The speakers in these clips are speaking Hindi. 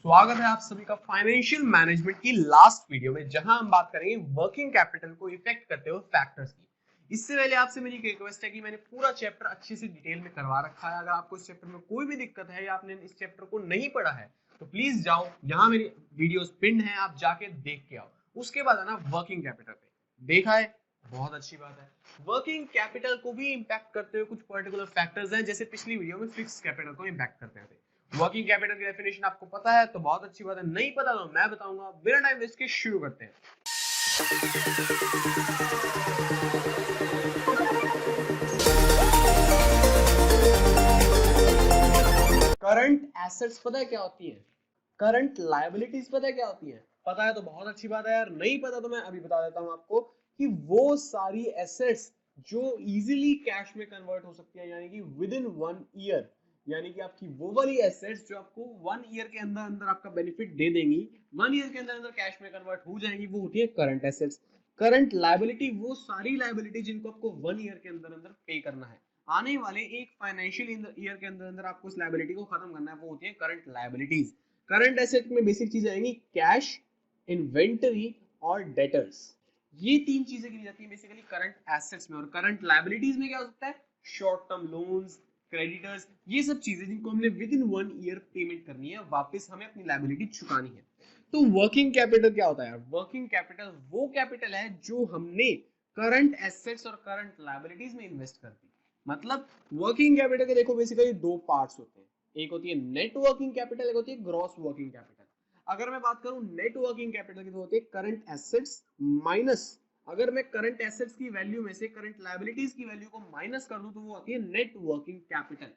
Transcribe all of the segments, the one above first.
स्वागत है आप सभी का फाइनेंशियल मैनेजमेंट की लास्ट वीडियो में, जहां हम बात करेंगे वर्किंग कैपिटल को इफेक्ट करते हुए फैक्टर्स की। इससे पहले आपसे मेरी एक रिक्वेस्ट है कि मैंने पूरा चैप्टर अच्छे से डिटेल में करवा रखा है। अगर आपको इस चैप्टर में कोई भी दिक्कत है या आपने इस चैप्टर को नहीं पढ़ा है तो प्लीज जाओ, यहाँ मेरी वीडियोस पिन है, आप जाके देख के आओ। उसके बाद आना वर्किंग कैपिटल पे। देखा है, बहुत अच्छी बात है। वर्किंग कैपिटल को भी इंपैक्ट करते हुए कुछ पर्टिकुलर फैक्टर्स हैं, जैसे पिछली वीडियो में फिक्स कैपिटल को इंपैक्ट करते थे। वर्किंग कैपिटल की डेफिनेशन आपको पता है तो बहुत अच्छी बात है, नहीं पता तो मैं बताऊंगा। बिना टाइम वेस्ट के शुरू करते हैं। करंट एसेट्स पता है क्या होती है? करंट लायबिलिटीज पता है क्या होती है? पता है तो बहुत अच्छी बात है यार, नहीं पता तो मैं अभी बता देता हूं आपको कि वो सारी एसेट्स जो इजीली कैश में कन्वर्ट हो सकती है, यानी कि विद इन 1 ईयर। यानी कि आपकी वो वाली एसेट्स जो आपको 1 ईयर के अंदर अंदर आपका बेनिफिट दे देंगी, 1 ईयर के अंदर अंदर कैश में कन्वर्ट हो जाएंगी, वो होती है करंट एसेट्स। करंट लायबिलिटी वो सारी लायबिलिटी जिनको आपको 1 ईयर के अंदर अंदर पे करना है, आने वाले एक फाइनेंशियल ईयर के अंदर अंदर आपको उस लायबिलिटी को खत्म करना है, वो होती है करंट लायबिलिटीज। करंट एसेट में बेसिक चीजें आएंगी कैश, इन्वेंटरी और डेटर्स। ये तीन चीजें गिनी जाती है बेसिकली करंट एसेट्स में। और करंट लायबिलिटीज में क्या हो सकता है? शॉर्ट टर्म लोन्स, क्रेडिटर्स, ये सब चीजें जिनको हमने विद इन 1 ईयर पेमेंट करनी है, वापस हमें अपनी लायबिलिटी चुकानी है। तो वर्किंग कैपिटल क्या होता है यार? वर्किंग कैपिटल वो कैपिटल है जो हमने करंट एसेट्स और करंट लायबिलिटीज में इन्वेस्ट कर दी। मतलब वर्किंग कैपिटल के देखो बेसिकली दो पार्ट्स होते हैं, एक होती है नेट वर्किंग कैपिटल, एक होती है ग्रॉस वर्किंग कैपिटल। अगर मैं बात करूं नेट वर्किंग कैपिटल की तो होती है करंट एसेट्स माइनस, अगर मैं करंट एसेट्स की वैल्यू में से करंट लायबिलिटीज की वैल्यू को माइनस कर दूं तो वो आती है नेट वर्किंग कैपिटल।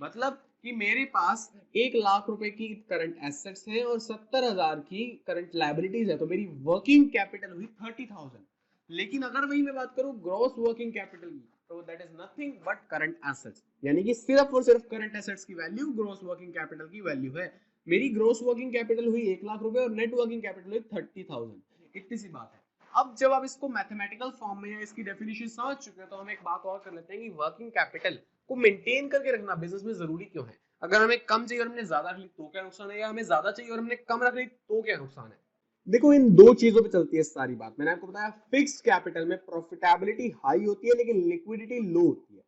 मतलब कि मेरे पास 1 लाख रुपए की करंट एसेट्स हैं और 70,000 की करंट लायबिलिटीज है, तो मेरी वर्किंग कैपिटल हुई 30,000। लेकिन अगर वही मैं बात करूं ग्रॉस वर्किंग कैपिटल की, तो that is nothing but current assets. यानी कि सिर्फ और सिर्फ करंट एसेट्स की वैल्यू ग्रॉस वर्किंग कैपिटल की वैल्यू है। मेरी ग्रॉस वर्किंग कैपिटल हुई 1 लाख रुपए और नेट वर्किंग कैपिटल हुई 30,000। इतनी सी बात है। अब जब आप इसको मैथमेटिकल फॉर्म में या इसकी डेफिनेशन समझ चुके हैं तो हम एक बात और कर लेते हैं कि वर्किंग कैपिटल को मेंटेन करके रखना बिजनेस में जरूरी क्यों है। अगर हमें कम चाहिए और हमने ज्यादा रख ली तो क्या नुकसान है, या हमें ज्यादा चाहिए और हमने कम रख ली तो क्या नुकसान है? देखो इन दो चीजों पे चलती है सारी बात। मैंने आपको बताया फिक्स्ड कैपिटल में प्रॉफिटेबिलिटी हाई होती है लेकिन लिक्विडिटी लो होती है।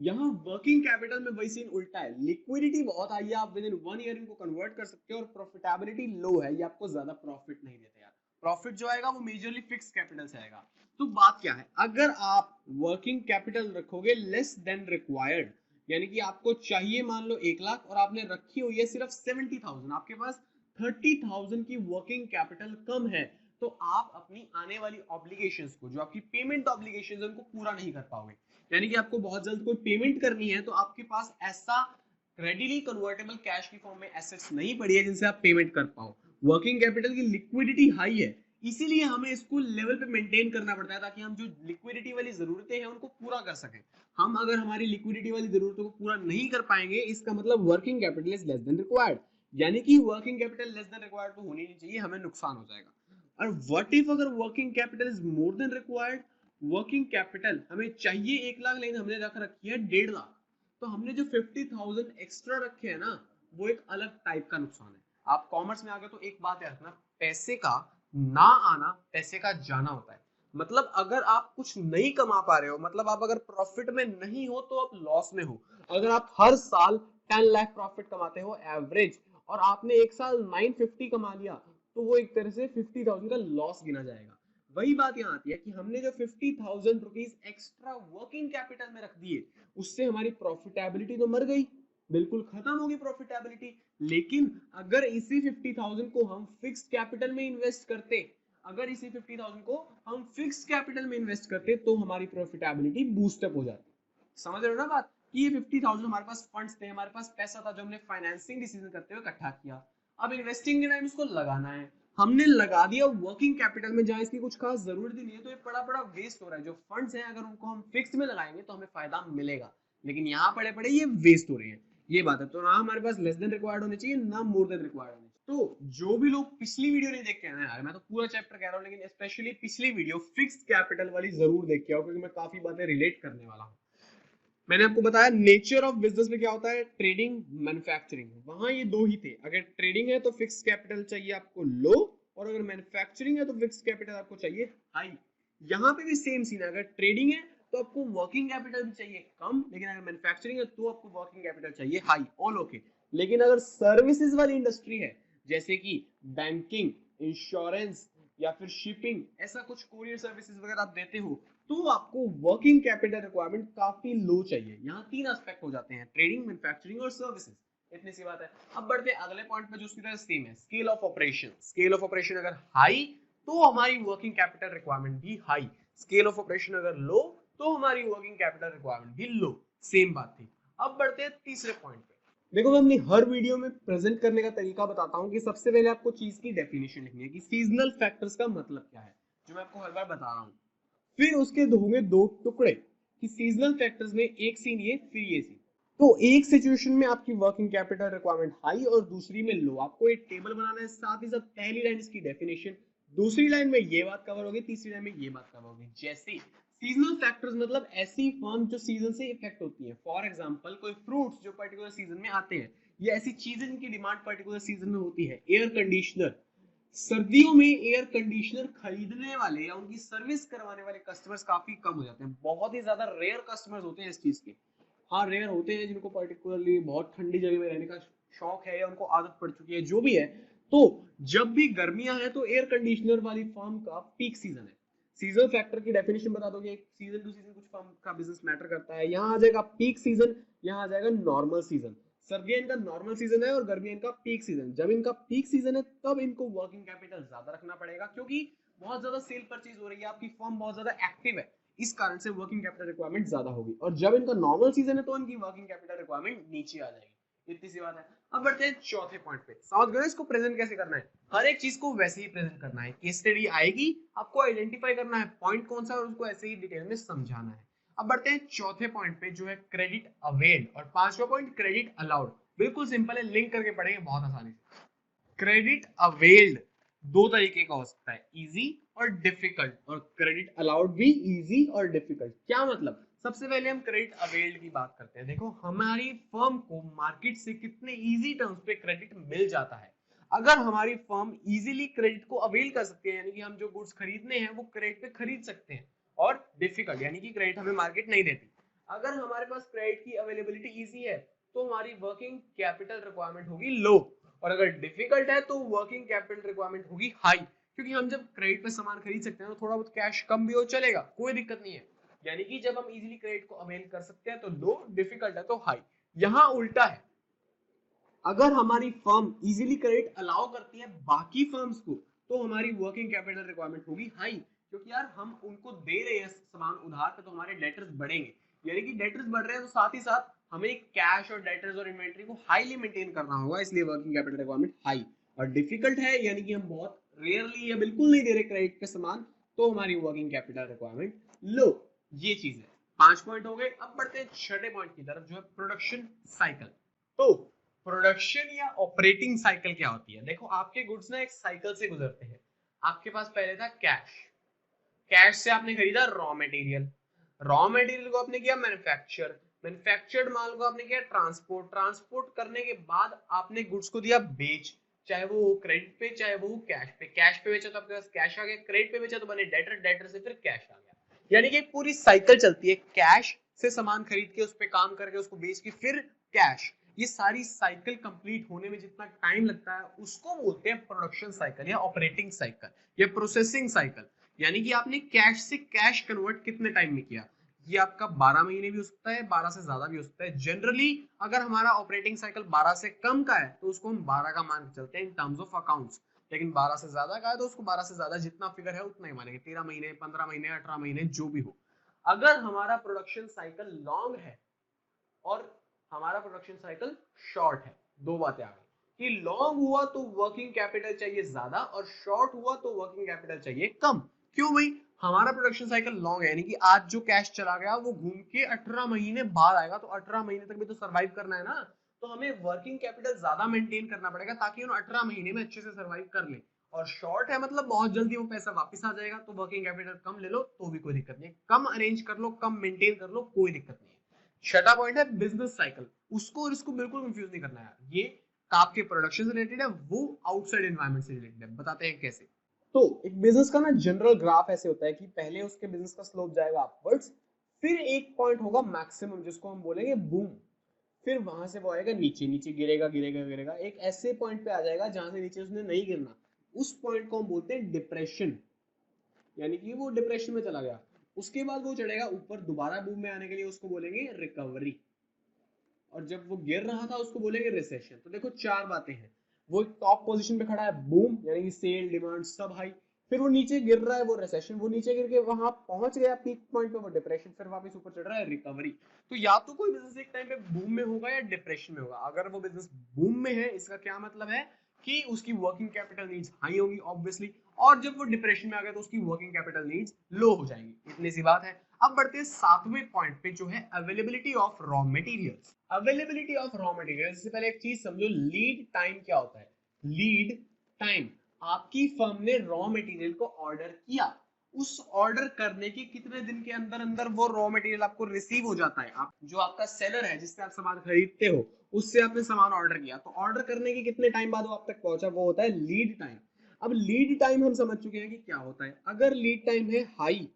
यहाँ वर्किंग कैपिटल में वही सीन उल्टा है, लिक्विडिटी बहुत हाई है, आप विद इन 1 ईयर इनको कन्वर्ट कर सकते हो, और प्रॉफिटेबिलिटी लो है, ये आपको ज्यादा प्रॉफिट नहीं देते यार। प्रॉफिट जो आएगा वो मेजरली फिक्स कैपिटल से आएगा। तो बात क्या है, अगर आप वर्किंग कैपिटल रखोगे लेस देन रिक्वायर्ड, यानी कि आपको चाहिए मान लो 1 लाख और आपने रखी हुई है सिर्फ 70,000, आपके पास 30,000 की वर्किंग कैपिटल कम है, तो आप अपनी आने वाली ऑब्लिगेशंस को, जो आपकी पेमेंट ऑब्लिगेशंस है, उनको पूरा नहीं कर पाओगे। यानी कि आपको बहुत जल्द कोई पेमेंट करनी है तो आपके पास ऐसा रेडीली कन्वर्टेबल कैश की फॉर्म में एसेट्स नहीं पड़ी है जिनसे आप पेमेंट कर पाओ। वर्किंग कैपिटल की लिक्विडिटी हाई है, इसीलिए हमें इसको लेवल पे मेंटेन करना पड़ता है ताकि हम जो लिक्विडिटी वाली जरूरतें हैं उनको पूरा कर सकें। हम अगर हमारी लिक्विडिटी वाली जरूरतों को पूरा नहीं कर पाएंगे, इसका मतलब working capital is less than required, यानी कि working capital less than required तो होनी नहीं चाहिए, हमें नुकसान हो जाएगा। और व्हाट इफ अगर working capital is more than required? Working capital हमें चाहिए 1 लाख लेकिन हमने रख रखी है 1.5 लाख, तो हमने जो 50,000 एक्स्ट्रा रखे हैं ना, वो एक अलग टाइप का नुकसान है। आप कॉमर्स में आ गए तो एक बात याद रखना, पैसे का ना आना पैसे का जाना होता है। मतलब अगर आप कुछ नहीं कमा पा रहे हो, मतलब आप अगर प्रॉफिट में नहीं हो तो आप लॉस में हो। अगर आप हर साल 10 लाख प्रॉफिट कमाते हो एवरेज, और आपने एक साल 950 कमा लिया, तो वो एक तरह से 50,000 का लॉस गिना जाएगा। वही बात यहाँ आती है कि हमने जो 50,000 रुपीज एक्स्ट्रा वर्किंग कैपिटल में रख दिए, उससे हमारी प्रॉफिटेबिलिटी तो मर गई, बिल्कुल खत्म होगी प्रॉफिटेबिलिटी। लेकिन अगर इसी 50,000 को हम फिक्स्ड कैपिटल में इन्वेस्ट करते, अगर इसी 50,000 को हम फिक्स्ड कैपिटल में इन्वेस्ट करते तो हमारी प्रॉफिटेबिलिटी बूस्टअप हो जाती। समझ रहे हो ना बात? कि ये 50,000 हमारे पास फंड्स थे, हमारे पास पैसा था जो हमने फाइनेंसिंग डिसीजन करते हुए इकट्ठा किया। अब इन्वेस्टिंग के टाइम इसको लगाना है, हमने लगा दिया वर्किंग कैपिटल में जहां इसकी कुछ खास जरूरत ही नहीं है, तो ये बड़ा बड़ा वेस्ट हो रहा है। जो फंड्स हैं अगर उनको हम फिक्स में लगाएंगे तो हमें फायदा मिलेगा, लेकिन यहाँ पड़े पड़े ये वेस्ट हो रहे हैं। ये बात है। तो ना हमारे पास लेस देन रिक्वायर्ड होने चाहिए, ना मोर देन रिक्वायर्ड होने चाहिए। तो जो भी लोग पिछली वीडियो नहीं देख के आए यार, मैं तो पूरा चैप्टर कह रहा हूँ, लेकिन स्पेशली पिछली वीडियो फिक्स्ड कैपिटल वाली जरूर देख के आओ, क्योंकि मैं काफी बातें रिलेट करने वाला हूँ। मैंने आपको बताया नेचर ऑफ बिजनेस में क्या होता है, ट्रेडिंग मैन्युफैक्चरिंग, वहां ये दो ही थे। अगर ट्रेडिंग है तो फिक्स कैपिटल चाहिए आपको लो, और अगर मैन्युफैक्चरिंग है तो फिक्स कैपिटल आपको चाहिए हाई। यहाँ पे भी सेम सीन है, अगर ट्रेडिंग है तो आपको वर्किंग कैपिटल भी चाहिए कम, लेकिन अगर मैन्युफैक्चरिंग है तो आपको वर्किंग कैपिटल चाहिए हाई, ऑल ओके। लेकिन अगर सर्विसेज वाली इंडस्ट्री है, जैसे कि बैंकिंग, इंश्योरेंस या फिर शिपिंग, ऐसा कुछ कोरियर सर्विसेज वगैरह आप देते हो, तो आपको वर्किंग कैपिटल रिक्वायरमेंट काफी लो चाहिए। यहाँ तीन एस्पेक्ट हो जाते हैं, ट्रेडिंग, मैन्युफैक्चरिंग और सर्विसेज, इतनी सी बात है। अब बढ़ते हैं अगले पॉइंट पे जो उसकी तरह सेम है, scale of operation. Scale of operation अगर हाई तो हमारी वर्किंग कैपिटल रिक्वायरमेंट भी हाई, स्केल ऑफ ऑपरेशन अगर लो तो हमारी वर्किंग कैपिटल रिक्वायरमेंट भी लो, सेम बात थी। अब बढ़ते हैं तीसरे पॉइंट पे। देखो मैं अपनी हर वीडियो में प्रेजेंट करने का तरीका बताता हूँ कि सबसे पहले आपको चीज की डेफिनेशन लिखनी है कि सीजनल फैक्टर्स का मतलब क्या है, जो मैं आपको हर बार बता रहा हूँ। फिर उसके होंगे दो टुकड़े कि सीजनल फैक्टर्स में एक सीन ये फिर ये सीन। तो एक सिचुएशन में आपकी वर्किंग कैपिटल रिक्वायरमेंट हाई और दूसरी में लो, आपको एक टेबल बनाना है, साथ ही साथ पहली लाइन इसकी डेफिनेशन, दूसरी लाइन में ये बात कवर होगी, तीसरी लाइन में ये बात कवर होगी। जैसे सीजनल फैक्टर्स मतलब ऐसी फर्म जो सीजन से इफेक्ट होती है, फॉर एग्जांपल कोई फ्रूट्स जो पर्टिकुलर सीजन में आते हैं, या ऐसी चीजें जिनकी डिमांड पर्टिकुलर सीजन में होती है, एयर कंडीशनर, सर्दियों में एयर कंडीशनर खरीदने वाले या उनकी सर्विस करवाने वाले कस्टमर्स काफी कम हो जाते हैं, बहुत ही ज्यादा रेयर कस्टमर्स होते हैं इस चीज के। हाँ रेयर होते हैं जिनको पर्टिकुलरली बहुत ठंडी जगह में रहने का शौक है या उनको आदत पड़ चुकी है, जो भी है। तो जब भी गर्मियां हैं तो एयर कंडीशनर वाली फर्म का पीक सीजन है। सीजन फैक्टर की डेफिनेशन बता दो कि सीजन टू सीजन कुछ फर्म का बिजनेस मैटर करता है, यहाँ आ जाएगा पीक सीजन, यहाँ आ जाएगा नॉर्मल सीजन। सर्दियां इनका नॉर्मल सीजन है और गर्मियां इनका पीक सीजन। जब इनका पीक सीजन है तब इनको वर्किंग कैपिटल ज्यादा रखना पड़ेगा, क्योंकि बहुत ज्यादा सेल परचेज हो रही है, आपकी फर्म बहुत ज्यादा एक्टिव है, इस कारण से वर्किंग कैपिटल रिक्वायरमेंट ज्यादा होगी। और जब इनका नॉर्मल सीजन है तो इनकी वर्किंग कैपिटल रिक्वायरमेंट नीचे आ जाएगी, इतनी सी बात है। अब बढ़ते हैं चौथे पॉइंट पे। समझ गए इसको प्रेजेंट कैसे करना है, हर एक चीज को वैसे ही प्रेजेंट करना है। केस स्टडी आएगी, आपको आइडेंटिफाई करना है पॉइंट कौन सा है और उसको ऐसे ही डिटेल में समझाना है। अब बढ़ते हैं चौथे पॉइंट पे जो है क्रेडिट अवेल्ड, और पांचवा पॉइंट क्रेडिट अलाउड। बिल्कुल सिंपल है, लिंक करके पढ़ेंगे बहुत आसानी से। क्रेडिट अवेल्ड दो तरीके का हो सकता है, इजी और डिफिकल्ट, और क्रेडिट अलाउड भी इजी और डिफिकल्ट। क्या मतलब, सबसे पहले हम क्रेडिट अवेल्ड की बात करते हैं। देखो हमारी फर्म को मार्केट से कितने इजी टर्म्स पे क्रेडिट मिल जाता है। अगर हमारी फर्म इजीली क्रेडिट को अवेल कर सकती है, यानी कि हम जो गुड्स खरीदने हैं वो क्रेडिट पे खरीद सकते हैं, और डिफिकल्ट यानी कि क्रेडिट हमें मार्केट नहीं देती। अगर हमारे पास क्रेडिट की अवेलेबिलिटी इजी है तो हमारी वर्किंग कैपिटल रिक्वायरमेंट होगी लो, और अगर डिफिकल्ट है तो वर्किंग कैपिटल रिक्वायरमेंट होगी हाई, क्योंकि हम जब क्रेडिट पे सामान खरीद सकते हैं तो थोड़ा बहुत कैश कम भी हो चलेगा, कोई दिक्कत नहीं है। यानी कि जब हम इजीली क्रेडिट को अवेल कर सकते हैं तो लो, डिफिकल्ट है तो हाई। यहां उल्टा है, अगर हमारी फर्म इजीली क्रेडिट अलाउ करती है बाकी फर्म्स को तो हमारी वर्किंग कैपिटल रिक्वायरमेंट होगी हाई, क्योंकि यार हम उनको दे रहे हैं सामान उधार पे तो हमारे डेटर्स बढ़ेंगे, यानी कि डेटर्स बढ़ रहे हैं तो साथ ही साथ हमें कैश और डेटर्स और इन्वेंटरी को हाईली मेंटेन करना होगा, इसलिए वर्किंग कैपिटल रिक्वायरमेंट हाई। और डिफिकल्ट है यानी कि हम बहुत रेयरली या बिल्कुल नहीं दे रहे क्रेडिट पे सामान, तो हमारी वर्किंग कैपिटल रिक्वायरमेंट लो। ये चीज है, 5 पॉइंट हो गए। अब बढ़ते हैं छठे पॉइंट की तरफ, जो है प्रोडक्शन साइकिल। तो प्रोडक्शन या ऑपरेटिंग साइकिल क्या होती है, देखो आपके गुड्स ना एक साइकिल से गुजरते हैं। आपके पास पहले था कैश, कैश से आपने खरीदा रॉ मटेरियल, रॉ मटेरियल को आपने किया मैन्युफैक्चर, मैन्युफैक्चर्ड माल को आपने किया ट्रांसपोर्ट, ट्रांसपोर्ट करने के बाद आपने गुड्स को दिया बेच, चाहे वो क्रेडिट पे चाहे वो कैश पे। कैश पे बेचा तो आपके पास कैश आ गया, क्रेडिट पे बेचा तो बने डेटर, डेटर से फिर कैश आ गया। यानी कि एक पूरी साइकिल चलती है, कैश से सामान खरीद के उस पर काम करके उसको बेच के फिर कैश। ये सारी साइकिल कंप्लीट होने में जितना टाइम लगता है उसको बोलते हैं प्रोडक्शन साइकिल या ऑपरेटिंग साइकिल या प्रोसेसिंग साइकिल। यानी कि आपने कैश से कैश कन्वर्ट कितने टाइम में किया, ये आपका 12 महीने भी हो सकता है, 12 से ज्यादा भी हो सकता है। जनरली अगर हमारा ऑपरेटिंग साइकिल 12 से कम का है तो उसको हम 12 का मान के चलते हैं इन टर्म्स ऑफ अकाउंट्स, लेकिन 12 से ज्यादा का है तो उसको 12 से ज्यादा जितना फिगर है उतना ही मानेंगे, 13 महीने, 15 महीने, 18 महीने, जो भी हो। अगर हमारा प्रोडक्शन साइकिल लॉन्ग है और हमारा प्रोडक्शन साइकिल शॉर्ट है, दो बातें आ गई कि लॉन्ग हुआ तो वर्किंग कैपिटल चाहिए ज्यादा और शॉर्ट हुआ तो वर्किंग कैपिटल चाहिए कम। क्यों भाई, हमारा प्रोडक्शन साइकिल लॉन्ग है, यानी कि आज जो कैश चला गया वो घूम के 18 महीने बाद आएगा, तो 18 महीने तक भी तो सर्वाइव करना है ना, तो हमें वर्किंग कैपिटल ज्यादा मेंटेन करना पड़ेगा ताकि उन 18 महीने में अच्छे से सर्वाइव कर ले। और शॉर्ट है मतलब बहुत जल्दी वो पैसा वापस आ जाएगा, तो वर्किंग कैपिटल कम ले लो तो भी कोई दिक्कत नहीं, कम अरेंज कर लो, कम मेंटेन कर लो, कोई दिक्कत नहीं। छठा पॉइंट है बिजनेस साइकिल, उसको और इसको बिल्कुल कंफ्यूज नहीं करना यार, ये आपके प्रोडक्शन से रिलेटेड है, वो आउटसाइड एनवायरनमेंट से रिलेटेड है, बताते हैं कैसे। तो एक बिजनेस का ना जनरल ग्राफ ऐसे होता है कि पहले उसके बिजनेस का स्लोप जाएगा अपवर्ड्स, फिर एक पॉइंट होगा मैक्सिमम जिसको हम बोलेंगे बूम, फिर वहां से वो आएगा नीचे, नीचे गिरेगा गिरेगा गिरेगा, एक ऐसे पॉइंट पे आ जाएगा जहां से नीचे उसने नहीं गिरना, उस पॉइंट को हम बोलते हैं डिप्रेशन, यानी कि वो डिप्रेशन में चला गया। उसके बाद वो चढ़ेगा ऊपर दोबारा बूम में आने के लिए, उसको बोलेंगे रिकवरी, और जब वो गिर रहा था उसको बोलेंगे रिसेशन। तो देखो चार बातें हैं, वो टॉप पोजीशन पे खड़ा है बूम, यानी कि सेल डिमांड सब हाई, फिर वो नीचे गिर रहा है वो रिसेशन, वो नीचे गिर के वहां पहुंच गया पीक पॉइंट पे वो डिप्रेशन, फिर वापस ऊपर चढ़ रहा है रिकवरी। तो या तो कोई बिजनेस एक टाइम पे बूम में होगा या डिप्रेशन में होगा। अगर वो बिजनेस बूम में है इसका क्या मतलब है कि उसकी वर्किंग कैपिटल नीड्स हाई होगी ऑब्वियसली, और जब वो डिप्रेशन में आ गया तो उसकी वर्किंग कैपिटल नीड्स लो हो जाएंगी, इतनी सी बात है। अब बढ़ते हैं सातवें पॉइंट पे जो है availability of raw materials. Availability of raw materials से पहले एक चीज समझो, लीड टाइम क्या होता है। लीड टाइम, आपकी फर्म ने रॉ मटेरियल को ऑर्डर किया, उस ऑर्डर करने के कितने दिन के अंदर अंदर वो रॉ मटेरियल आपको रिसीव हो जाता है। आप जो आपका सेलर है जिससे आप सामान खरीदते हो, उससे आपने सामान ऑर्डर किया, तो ऑर्डर करने के कितने टाइम बाद वो आप तक पहुंचा, वो होता है लीड टाइम। अब लीड टाइम हम समझ चुके हैं कि क्या होता है। अगर लीड टाइम है हाई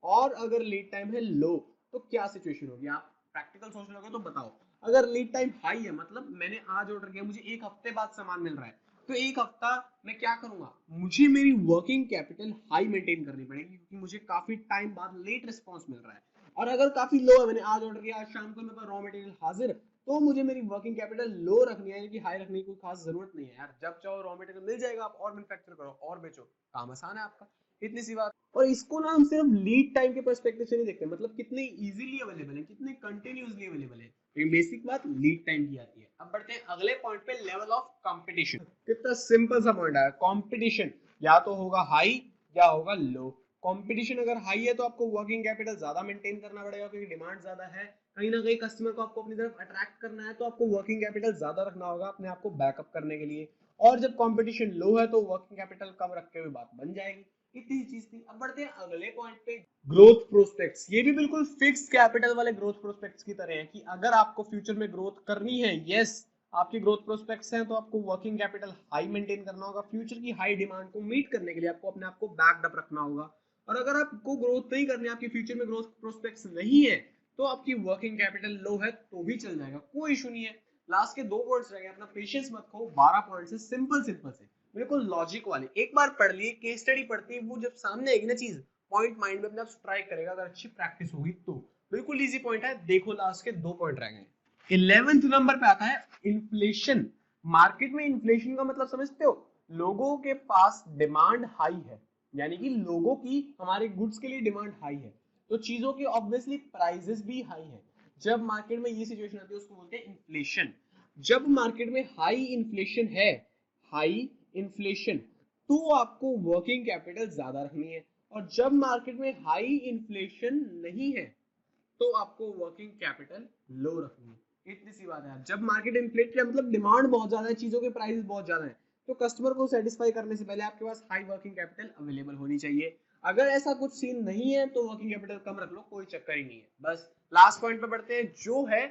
और अगर लीड टाइम है लो, तो क्या सिचुएशन होगी, आप प्रैक्टिकल सोच लोगे तो बताओ। अगर लीड टाइम हाई है, मतलब मैंने आज ऑर्डर किया, मुझे एक हफ्ते बाद सामान मिल रहा है, तो एक हफ्ता मैं क्या करूंगा, मुझे मेरी वर्किंग कैपिटल हाई मेंटेन करनी पड़ेगी, क्योंकि मुझे काफी टाइम बाद लेट रिस्पॉन्स मिल रहा है। और अगर काफी लो है, मैंने आज ऑर्डर किया, आज शाम को मेरे पास रॉ मटेरियल हाजिर, तो मुझे मेरी वर्किंग कैपिटल लो रखनी है, कि हाई रखने की कोई खास जरूरत नहीं है यार, जब चाहो रॉ मटेरियल मिल जाएगा, आप और मैन्युफैक्चर करो और बेचो, काम आसान है आपका, इतनी सी बात। और इसको ना हम सिर्फ लीड टाइम के पर्सपेक्टिव से नहीं देखते, मतलब कितने इजीली अवेलेबल है, कितने कंटिन्यूअसली अवेलेबल है, तो बेसिक बात लीड टाइम की आती है। अब बढ़ते हैं अगले पॉइंट पे, लेवल ऑफ कंपटीशन। कितना सिंपल सा पॉइंट है, कंपटीशन या तो होगा हाई या होगा लो। कंपटीशन अगर हाई है तो आपको वर्किंग कैपिटल ज्यादा मेंटेन करना पड़ेगा, क्योंकि डिमांड ज्यादा है, कहीं ना कहीं कस्टमर को आपको अपनी तरफ अट्रैक्ट करना है, तो आपको वर्किंग कैपिटल ज्यादा रखना होगा अपने आप को बैकअप करने के लिए। और जब कंपटीशन लो है तो वर्किंग कैपिटल कम रख के हुए बात बन जाएगी, इतनी ही चीज थी। अब बढ़ते हैं अगले पॉइंट पे, ग्रोथ प्रोस्पेक्ट्स। ये भी बिल्कुल फिक्स कैपिटल वाले ग्रोथ प्रोस्पेक्ट्स की तरह है, कि अगर आपको फ्यूचर में ग्रोथ करनी है, यस आपकी ग्रोथ प्रोस्पेक्ट्स हैं, तो आपको वर्किंग कैपिटल हाई मेंटेन करना होगा, फ्यूचर की हाई डिमांड को मीट करने के लिए आपको अपने आप को बैकड अप रखना होगा। और अगर आपको ग्रोथ नहीं करनी, आपकी फ्यूचर में ग्रोथ प्रोस्पेक्ट्स नहीं है, तो आपकी वर्किंग कैपिटल लो है तो भी चल जाएगा, कोई इशू नहीं है। लास्ट के दो पॉइंट्स रह गए, अपना पेशेंस मत खो, 12 पॉइंट्स है सिंपल सिंपल से, बिल्कुल लॉजिक वाले, एक बार पढ़ लिए, केस स्टडी पढ़ती है, वो जब सामने आएगी ना चीज, पॉइंट माइंड में अपने आप स्ट्राइक करेगा, अगर अच्छी प्रैक्टिस होगी तो। बिल्कुल इजी पॉइंट है, देखो लास्ट के दो पॉइंट रह गए। 11th नंबर पे आता है इन्फ्लेशन। मार्केट में इन्फ्लेशन का मतलब समझते हो, लोगों के पास डिमांड हाई है, यानी कि लोगों की हमारे गुड्स के लिए डिमांड हाई है, तो चीजों की ऑब्वियसली प्राइसेस भी हाई है। जब मार्केट में ये सिचुएशन आती है उसको बोलते हैं इन्फ्लेशन। जब मार्केट में हाई इन्फ्लेशन है, हाई इन्फ्लेशन, तो आपको वर्किंग कैपिटल ज्यादा रखनी है, और जब मार्केट में हाई इन्फ्लेशन नहीं है तो आपको वर्किंग कैपिटल लो रखनी है, इतनी सी बात है। जब मार्केट इन्फ्लेट है मतलब डिमांड बहुत ज्यादा है, चीजों के प्राइस बहुत ज्यादा है, तो कस्टमर को सेटिस्फाई करने से पहले आपके पास हाई वर्किंग कैपिटल अवेलेबल होनी चाहिए। अगर ऐसा कुछ सीन नहीं है तो वर्किंग कैपिटल कम रख लो, कोई चक्कर ही नहीं है। बस लास्ट पॉइंट पे बढ़ते हैं, जो है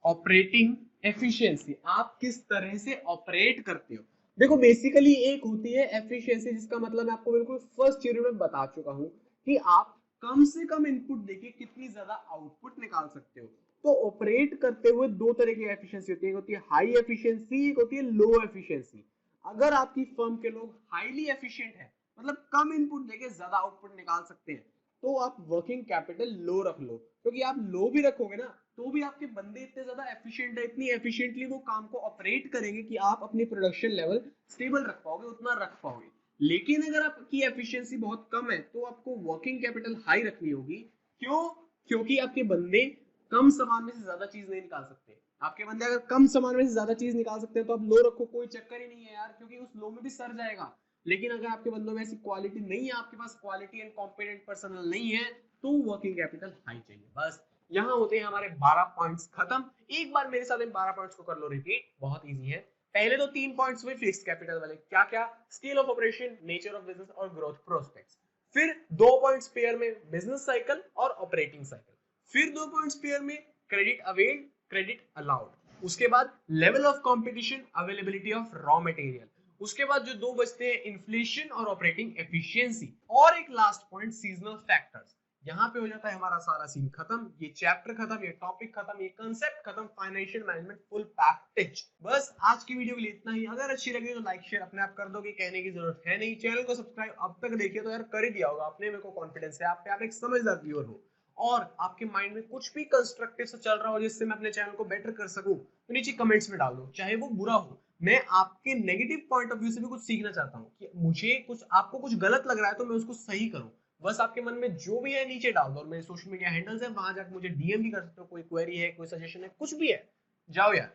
ऑपरेटिंग एफिशिएंसी। आप किस तरह से ऑपरेट करते हो। देखो बेसिकली एक होती है एफिशिएंसी, जिसका मतलब मैं आपको बिल्कुल फर्स्ट थ्योरी में बता चुका हूं, कि आप कम से कम इनपुट देके कितनी ज्यादा आउटपुट निकाल सकते हो। तो ऑपरेट करते हुए दो तरह की एफिशिएंसी होती है, एक होती है हाई एफिशिएंसी, एक होती है लो एफिशिएंसी। अगर आपकी फर्म के लोग हाईली एफिशिएंट है, मतलब कम इनपुट देके ज्यादा आउटपुट निकाल सकते हैं, तो आप वर्किंग कैपिटल लो रख लो, क्योंकि आप लो भी रखोगे ना तो भी आपके बंदे इतने ज्यादा एफिशिएंट है, इतनी एफिशिएंटली वो काम को ऑपरेट करेंगे कि आप अपनी प्रोडक्शन लेवल स्टेबल रख पाओगे, उतना रख पाओगे। लेकिन अगर आपकी एफिशिएंसी बहुत कम है तो आपको वर्किंग कैपिटल हाई रखनी होगी। क्यों? क्योंकि आपके बंदे कम सामान में से ज्यादा चीज नहीं निकाल सकते। आपके बंदे अगर कम सामान में से ज्यादा चीज निकाल सकते हैं तो आप लो रखो, कोई चक्कर ही नहीं है यार, क्योंकि उस लो में भी सर जाएगा। लेकिन अगर आपके बंदों में ऐसी क्वालिटी नहीं है, आपके पास क्वालिटी एंड कॉम्पिटेंट पर्सनल नहीं है, तो वर्किंग कैपिटल हाई चाहिए। बस यहाँ होते हैं हमारे 12 पॉइंट्स खत्म। एक बार मेरे साथ इन 12 पॉइंट्स को कर लो रिपीट, बहुत इजी है। पहले तो 3 पॉइंट्स हुए फिक्स्ड कैपिटल वाले, क्या क्या, scale of operation, nature of business और ग्रोथ प्रोस्पेक्ट्स। फिर 2 पॉइंट्स पेयर में बिजनेस साइकिल और ऑपरेटिंग साइकिल। फिर 2 पॉइंट्स पेयर में क्रेडिट अवेल्ड, क्रेडिट अलाउड। उसके बाद level of competition, availability of raw material. उसके बाद जो दो बचते हैं इन्फ्लेशन और ऑपरेटिंग एफिशिएंसी। और एक लास्ट पॉइंट सीजनल फैक्टर्स। यहाँ पे हो जाता है हमारा सारा सीन खत्म, ये चैप्टर खत्म, ये टॉपिक खत्म, ये कंसेप्ट खत्म, फाइनेंशियल मैनेजमेंट फुल पैकेज। बस आज की वीडियो के लिए इतना ही। अगर अच्छी लगी तो लाइक शेयर अपने आप कर दोगे, कहने की जरूरत है नहीं। चैनल को सब्सक्राइब अब तक देखिए तो यार कर ही दिया होगा आपने, मेरे को कॉन्फिडेंस है आप पे, आप एक समझदार व्यूअर हो। और आपके माइंड में कुछ भी कंस्ट्रक्टिव से चल रहा हो जिससे मैं अपने चैनल को बेटर कर सकूं, तो नीचे कमेंट्स में डाल दो, चाहे वो बुरा हो। मैं आपके नेगेटिव पॉइंट ऑफ व्यू से भी कुछ सीखना चाहता हूँ कि मुझे कुछ, आपको कुछ गलत लग रहा है तो मैं उसको सही करूँ। बस आपके मन में जो भी है नीचे डाल दो, और मेरे सोशल मीडिया हैंडल्स है, वहां जाकर मुझे डीएम भी कर सकते हो, कोई क्वेरी है, कोई सजेशन है, कुछ भी है, जाओ यार।